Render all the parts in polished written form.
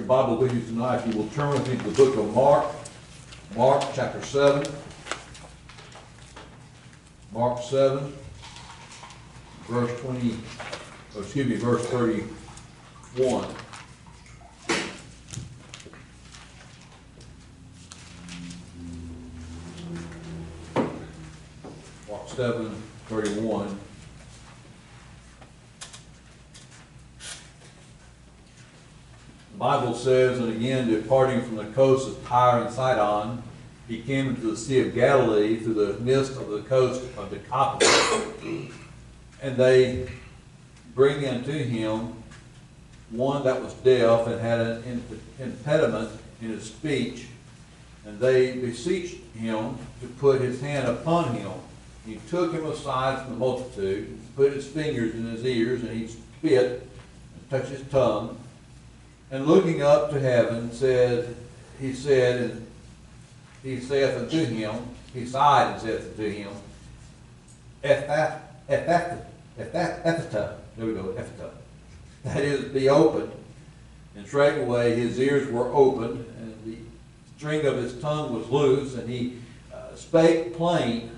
Bible with you tonight, if you will turn with me to the book of Mark. Mark chapter 7. Mark 7, verse 31. Mark 7:31. The Bible says, and again, departing from the coast of Tyre and Sidon, he came into the Sea of Galilee through the midst of the coast of Decapolis. And they bring unto him one that was deaf and had an impediment in his speech. And they beseeched him to put his hand upon him. He took him aside from the multitude, put his fingers in his ears, and he spit and touched his tongue. And looking up to heaven, he saith unto him, he sighed and saith unto him, Ephphatha, there we go, Ephphatha, that is, be opened. And straightway his ears were opened, and the string of his tongue was loose, and he spake plain,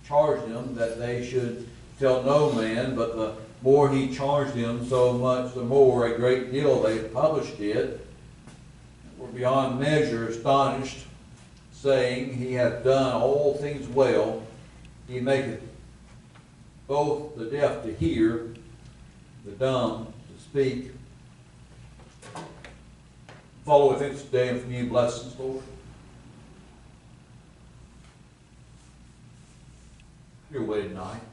charged them that they should tell no man, but the more he charged them, so much the more a great deal they published it, were beyond measure astonished, saying, He hath done all things well. He maketh both the deaf to hear, the dumb to speak. Follow with us today and from you blessings, Lord. Your way tonight.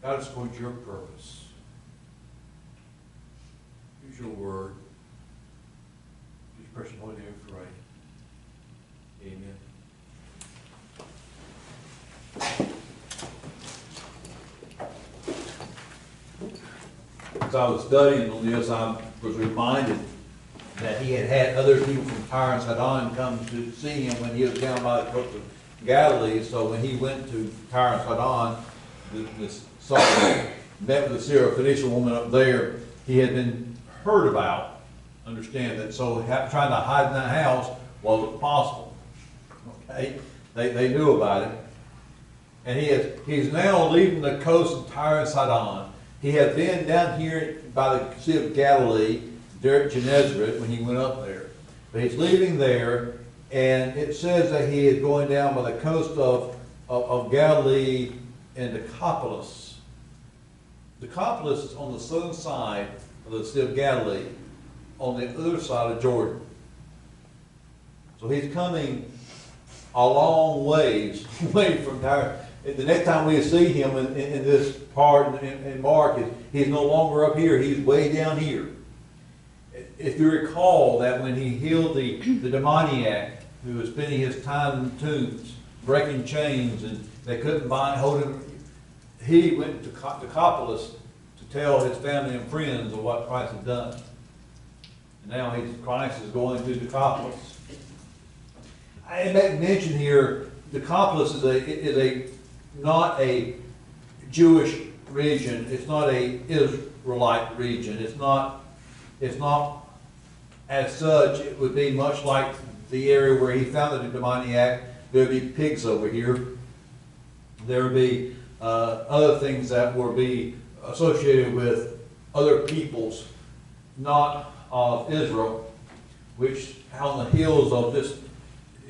God, it's according to your purpose. Use your word. Use your precious holy name we pray. Amen. As I was studying on this, I was reminded that he had other people from Tyre and Sidon come to see him when he was down by the coast of Galilee. So when he went to Tyre and Sidon, this met with the Syrophoenician woman up there. He had been heard about, understand that. So trying to hide in that house wasn't possible. Okay, they knew about it, and he's now leaving the coast of Tyre and Sidon. He had been down here by the Sea of Galilee, there at Gennesaret, when he went up there. But he's leaving there, and it says that he is going down by the coast of Galilee and Decapolis. Decapolis is on the southern side of the Sea of Galilee, on the other side of Jordan. So he's coming a long ways away from Tyre. The next time we see him in this part in Mark, he's no longer up here. He's way down here. If you recall that when he healed the demoniac who was spending his time in tombs, breaking chains, and they couldn't hold him, he went to Decapolis to tell his family and friends of what Christ had done. And now Christ is going to Decapolis. I make mention here, Decapolis is not a Jewish region. It's not a Israelite region. It's not as such. It would be much like the area where he found the demoniac. There would be pigs over here. There would be other things that would be associated with other peoples, not of Israel, which on the heels of this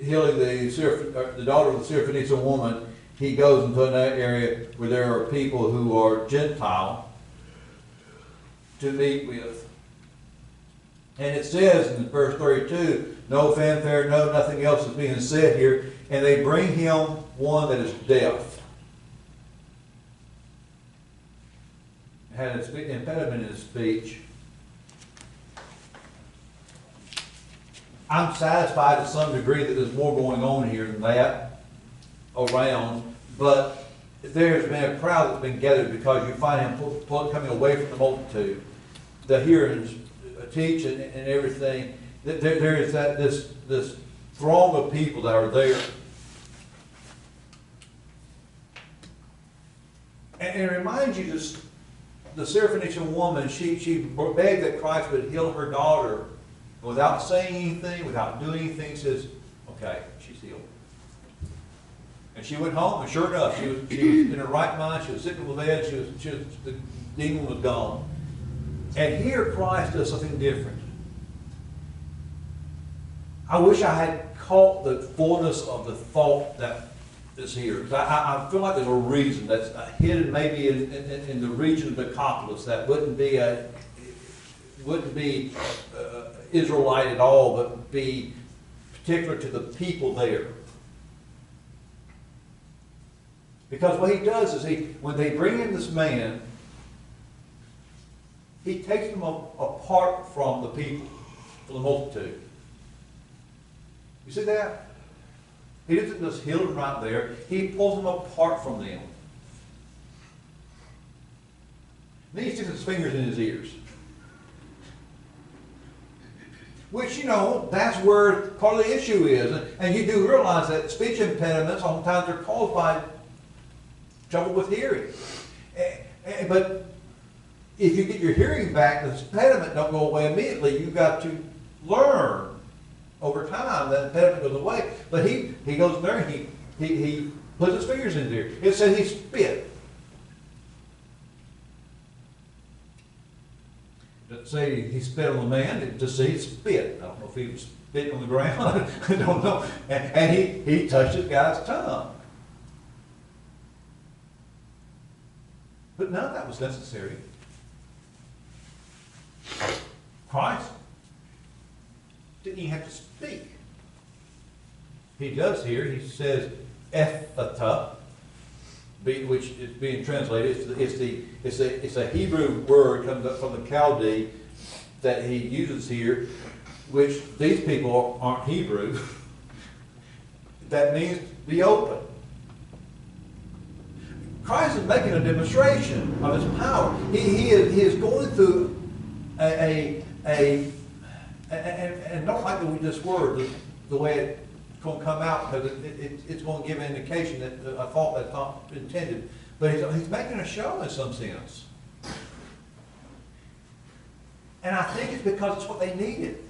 healing the daughter of the Syrophoenician woman, he goes into another area where there are people who are Gentile to meet with. And it says in verse 32, no fanfare, no nothing else is being said here. And they bring him one that is deaf. Had an impediment in his speech. I'm satisfied to some degree that there's more going on here than that around, but there's been a crowd that's been gathered because you find him coming away from the multitude to hear him teach and everything. There is this throng of people that are there. And it reminds you just the Syrophoenician woman, she begged that Christ would heal her daughter. Without saying anything, without doing anything, says, okay, she's healed. And she went home, and sure enough, she was in her right mind, she was sitting on the bed, the demon was gone. And here Christ does something different. I wish I had caught the fullness of the thought that is here. I feel like there's a reason that's hidden maybe in the region of Decapolis that wouldn't be Israelite at all, but be particular to the people there. Because what he does is when they bring in this man, he takes them apart from the people, from the multitude. You see that? He doesn't just heal them right there. He pulls them apart from them. Then he sticks his fingers in his ears. Which, that's where part of the issue is. And you do realize that speech impediments oftentimes are caused by trouble with hearing. But if you get your hearing back, the impediment don't go away immediately. You've got to learn over time that impediment goes away. But he goes in there and he puts his fingers in there. It says he spit. It doesn't say he spit on the man. It just says he spit. I don't know if he was spitting on the ground. I don't know. And he touched this guy's tongue. But none of that was necessary. Christ didn't even have to speak. He does here. He says, Ephphatha, which is being translated. It's a Hebrew word, comes up from the Chaldee, that he uses here, which these people aren't Hebrew. That means be open. Christ is making a demonstration of his power. He is going through and don't like this word, the way it's going to come out, because it's going to give an indication that a thought that's not intended. But he's making a show in some sense. And I think it's because it's what they needed.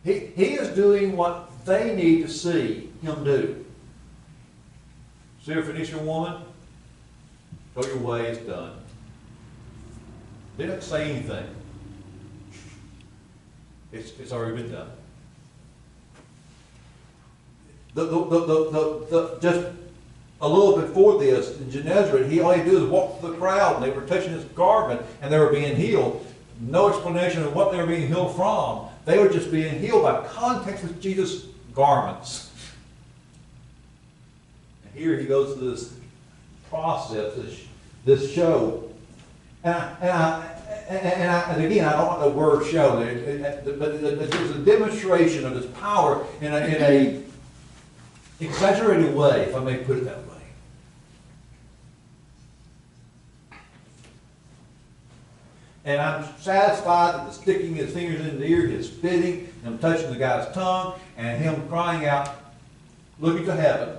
He is doing what they need to see him do. Syrophoenician woman, go your way, it's done. Didn't say anything. It's already been done. Just a little before this, in Gennesaret, all he did was walk through the crowd, and they were touching his garment, and they were being healed. No explanation of what they were being healed from. They were just being healed by contact with Jesus' garments. And here he goes through this process, this show. And again, I don't want the word show, but there's a demonstration of his power in a exaggerated way, if I may put it that way. And I'm satisfied that the sticking his fingers in the ear, his spitting, him touching the guy's tongue, and him crying out, looking to heaven.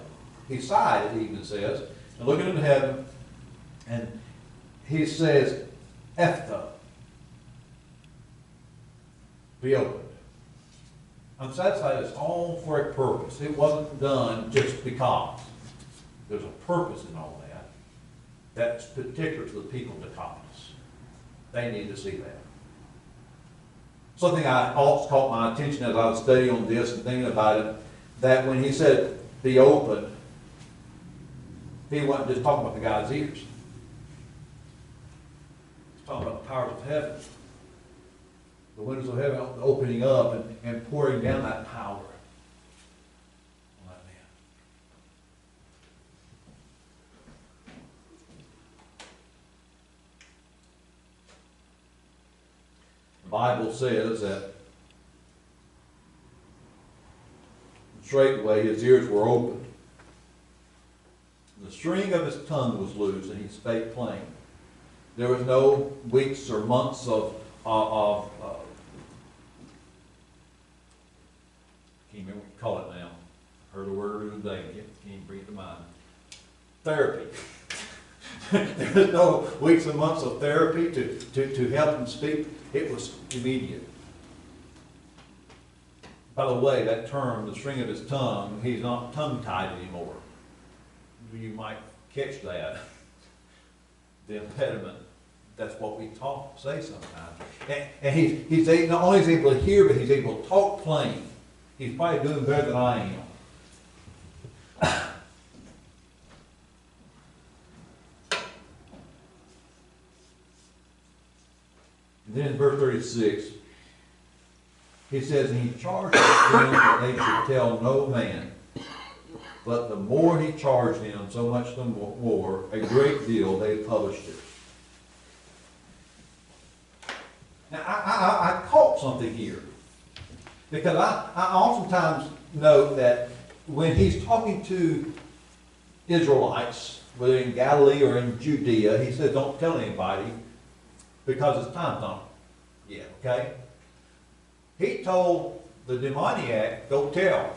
He sighed, it even says, and looking into heaven, and he says, Ephphatha, be opened. I'm satisfied it's all for a purpose. It wasn't done just because. There's a purpose in all that. That's particular to the people of Decapolis. They need to see that. Something I also caught my attention as I was studying on this and thinking about it, that when he said, be open, he wasn't just talking about the guy's ears. He's talking about the powers of heaven. The windows of heaven opening up and pouring down that power on that man. The Bible says that straightway his ears were opened. The string of his tongue was loose, and he spake plain. There was no weeks or months of can't remember what you call it now. Heard the word today. Can't even bring it to mind. Therapy. There's no weeks and months of therapy to help him speak. It was immediate. By the way, that term, the string of his tongue, he's not tongue-tied anymore. You might catch that. The impediment. That's what we say sometimes. And he's not only is he able to hear, but he's able to talk plain. He's probably doing better than I am. And then in verse 36, he says, and he charged them that they should tell no man. But the more he charged them, so much the more, a great deal, they published it. Now, I caught something here. Because I oftentimes note that when he's talking to Israelites, whether in Galilee or in Judea, he says, don't tell anybody because it's time's not yet, okay? He told the demoniac, go tell.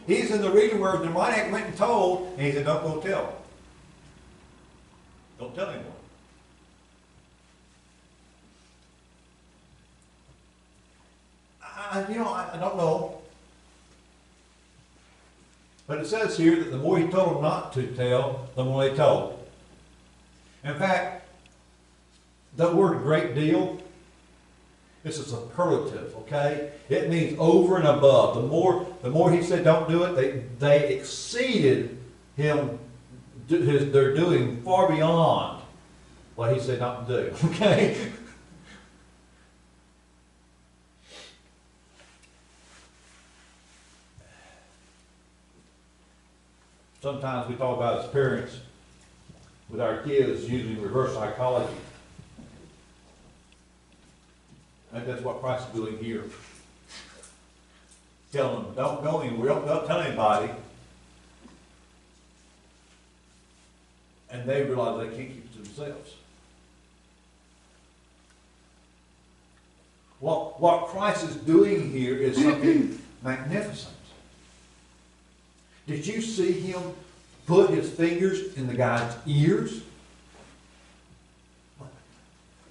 He's in the region where the demoniac went and told, and he said, don't go tell. Don't tell anyone. I don't know. But it says here that the more he told them not to tell, the more they told. In fact, the word great deal, this is a superlative, okay? It means over and above. The more he said don't do it, they exceeded him, they're doing far beyond what he said not to do, okay? Sometimes we talk about as parents with our kids using reverse psychology. I think that's what Christ is doing here. Telling them, don't go anywhere, don't tell anybody. And they realize they can't keep it to themselves. What Christ is doing here is something magnificent. Did you see him put his fingers in the guy's ears?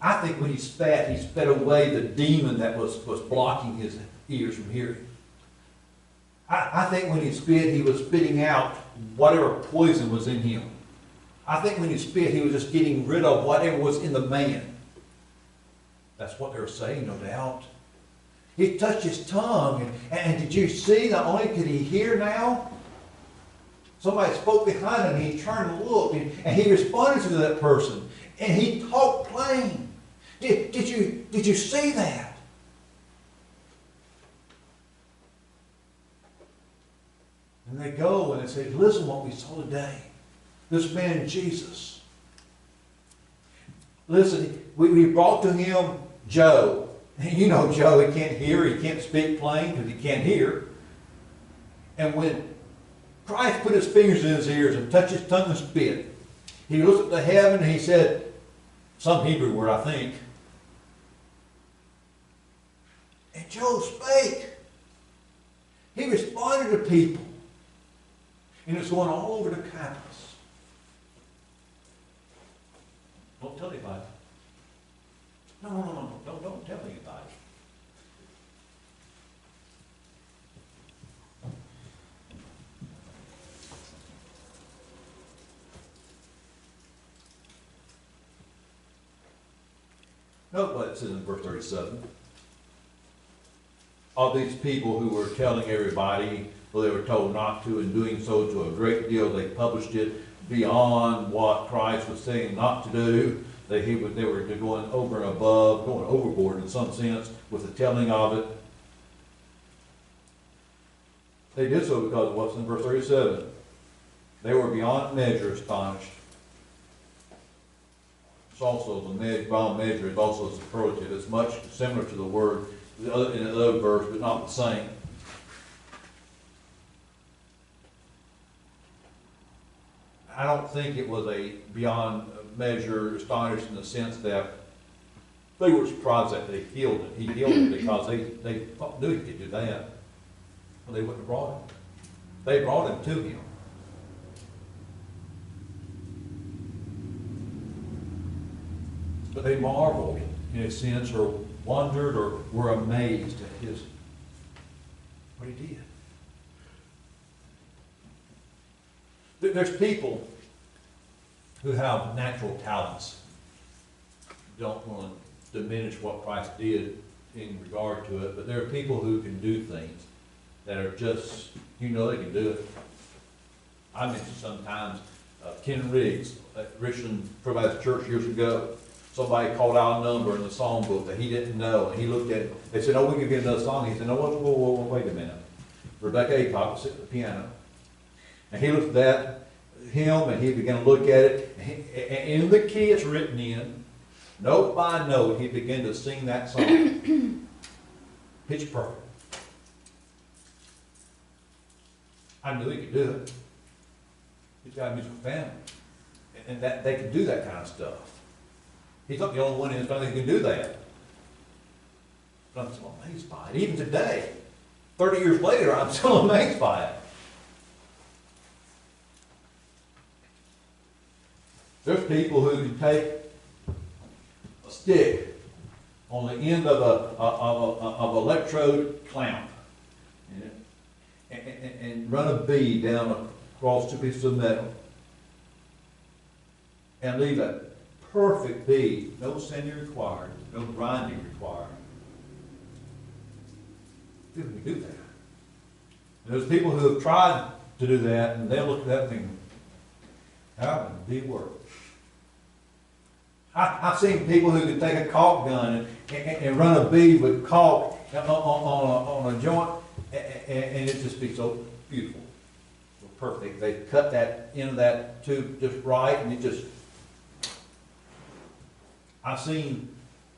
I think when he spat away the demon that was blocking his ears from hearing. I think when he spit, he was spitting out whatever poison was in him. I think when he spit, he was just getting rid of whatever was in the man. That's what they were saying, no doubt. He touched his tongue, and did you see, not only could he hear now, somebody spoke behind him, he turned and looked, and he responded to that person, and he talked plain. Did you see that? And they go and they say, listen what we saw today. This man Jesus. Listen, we brought to him Joe. And you know Joe, he can't hear, he can't speak plain because he can't hear. And when Christ put his fingers in his ears and touched his tongue and spit, he looked up to heaven and he said, some Hebrew word I think, and Joe spake. He responded to people. And it's going all over the campus. Don't tell anybody. No. Don't tell anybody. Note what it says in verse 37. Of these people who were telling everybody, well, they were told not to, and doing so to a great deal, they published it beyond what Christ was saying not to do. They were going over and above, going overboard in some sense with the telling of it. They did so because of what's in verse 37. They were beyond measure astonished. It's also beyond measure is also a superlative. It's much similar to the word in another verse, but not the same. I don't think it was a beyond measure astonished in the sense that they were surprised that they healed it. He healed it because they knew he could do that. Well, they wouldn't have brought him. They brought him to him. But they marveled, in a sense, or wondered, or were amazed at what he did. There's people who have natural talents. Don't want to diminish what Christ did in regard to it, but there are people who can do things that are just, they can do it. I mentioned sometimes Ken Riggs at Richland Baptist Church years ago. Somebody called out a number in the song book that he didn't know, and he looked at it. They said, "Oh, we can get another song." He said, "No, whoa, wait a minute." Rebecca Aycock was sitting at the piano, and he looked at him, and he began to look at it, and in the key it's written in, note by note, he began to sing that song. Pitch perfect. I knew he could do it. He's got a musical family, and that they can do that kind of stuff. He's not the only one in his family who can do that. But I'm still amazed by it. Even today, 30 years later, I'm still amazed by it. There's people who can take a stick on the end of an electrode clamp and run a bead down across two pieces of metal and leave a perfect bead, no sanding required, no grinding required. People can do that. And there's people who have tried to do that, and they'll look at that and think, how would it work? I've seen people who can take a caulk gun and run a bead with caulk on a joint, and it just be so beautiful, so perfect. They cut that end of that tube just right, and it just. I've seen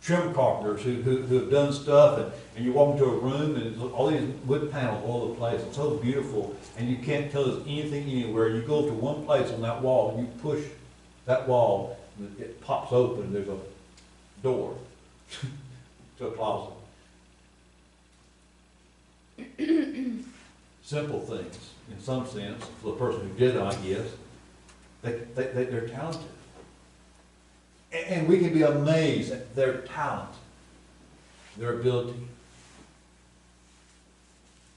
trim carpenters who have done stuff, and you walk into a room and all these wood panels all over the place. It's so beautiful, and you can't tell there's anything anywhere. You go to one place on that wall, and you push that wall, and it pops open, and there's a door to a closet. Simple things, in some sense, for the person who did it, I guess. They're talented. And we can be amazed at their talent, their ability.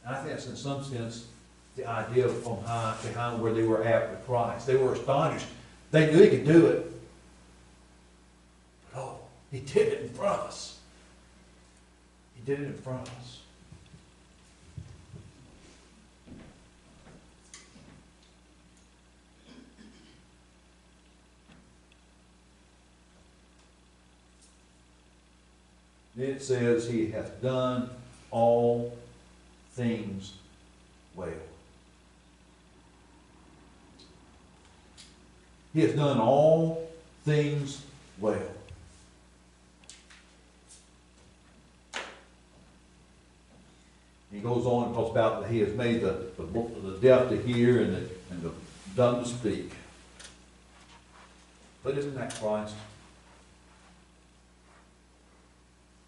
And I think that's in some sense the idea from behind where they were at with Christ. They were astonished. They knew he could do it. But he did it in front of us. He did it in front of us. It says he hath done all things well. He has done all things well. He goes on and talks about that he has made the deaf to hear and the dumb to speak. But isn't that Christ?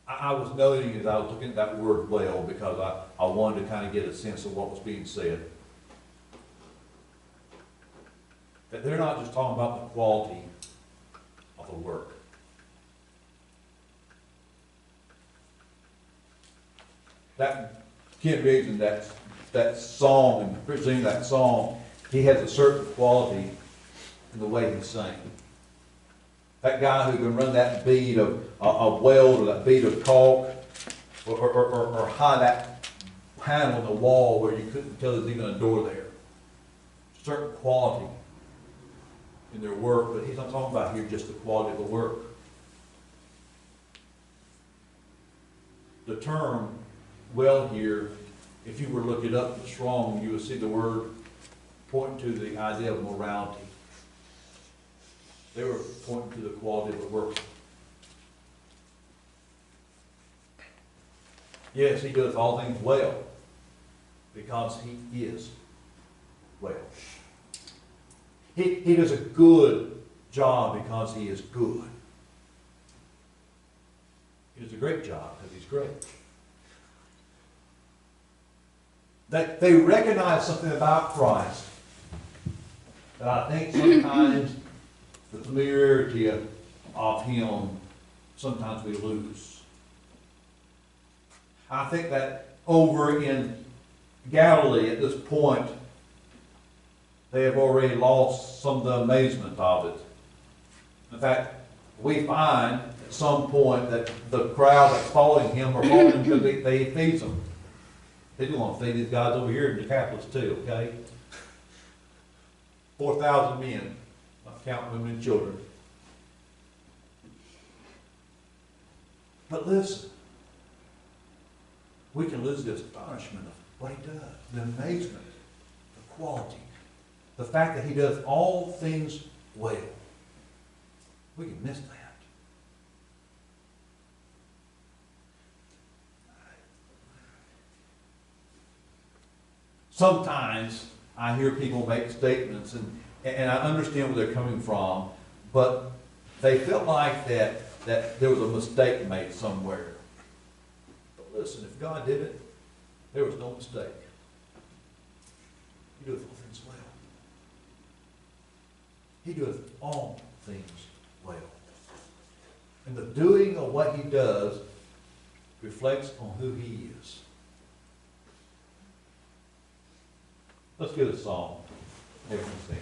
I was noting as I was looking at that word well because I wanted to kind of get a sense of what was being said. That they're not just talking about the quality of the work. That Ken Riggs in that song, and presenting that song, he has a certain quality in the way he sang. That guy who can run that bead of weld or that bead of caulk or hide that panel on the wall where you couldn't tell there's even a door there. Certain quality in their work, but he's not talking about here just the quality of the work. The term well here, if you were to look it up in Strong, you would see the word pointing to the idea of morality. They were pointing to the quality of the work. Yes, he does all things well because he is well. He does a good job because he is good. He does a great job because he's great. They recognize something about Christ that I think sometimes the familiarity of him sometimes we lose. I think that over in Galilee at this point, they have already lost some of the amazement of it. In fact, we find at some point that the crowd that's following him are following him because he feeds them. They do want to feed these guys over here in Decapolis too, okay? 4,000 men, not counting women and children. But listen, we can lose the astonishment of what he does, the amazement, the quality, the fact that he does all things well. We can miss that. Sometimes I hear people make statements, and I understand where they're coming from, but they felt like that there was a mistake made somewhere. But listen, if God did it, there was no mistake. He doeth all things well. He doeth all things well. And the doing of what he does reflects on who he is. Let's get a song. Everything.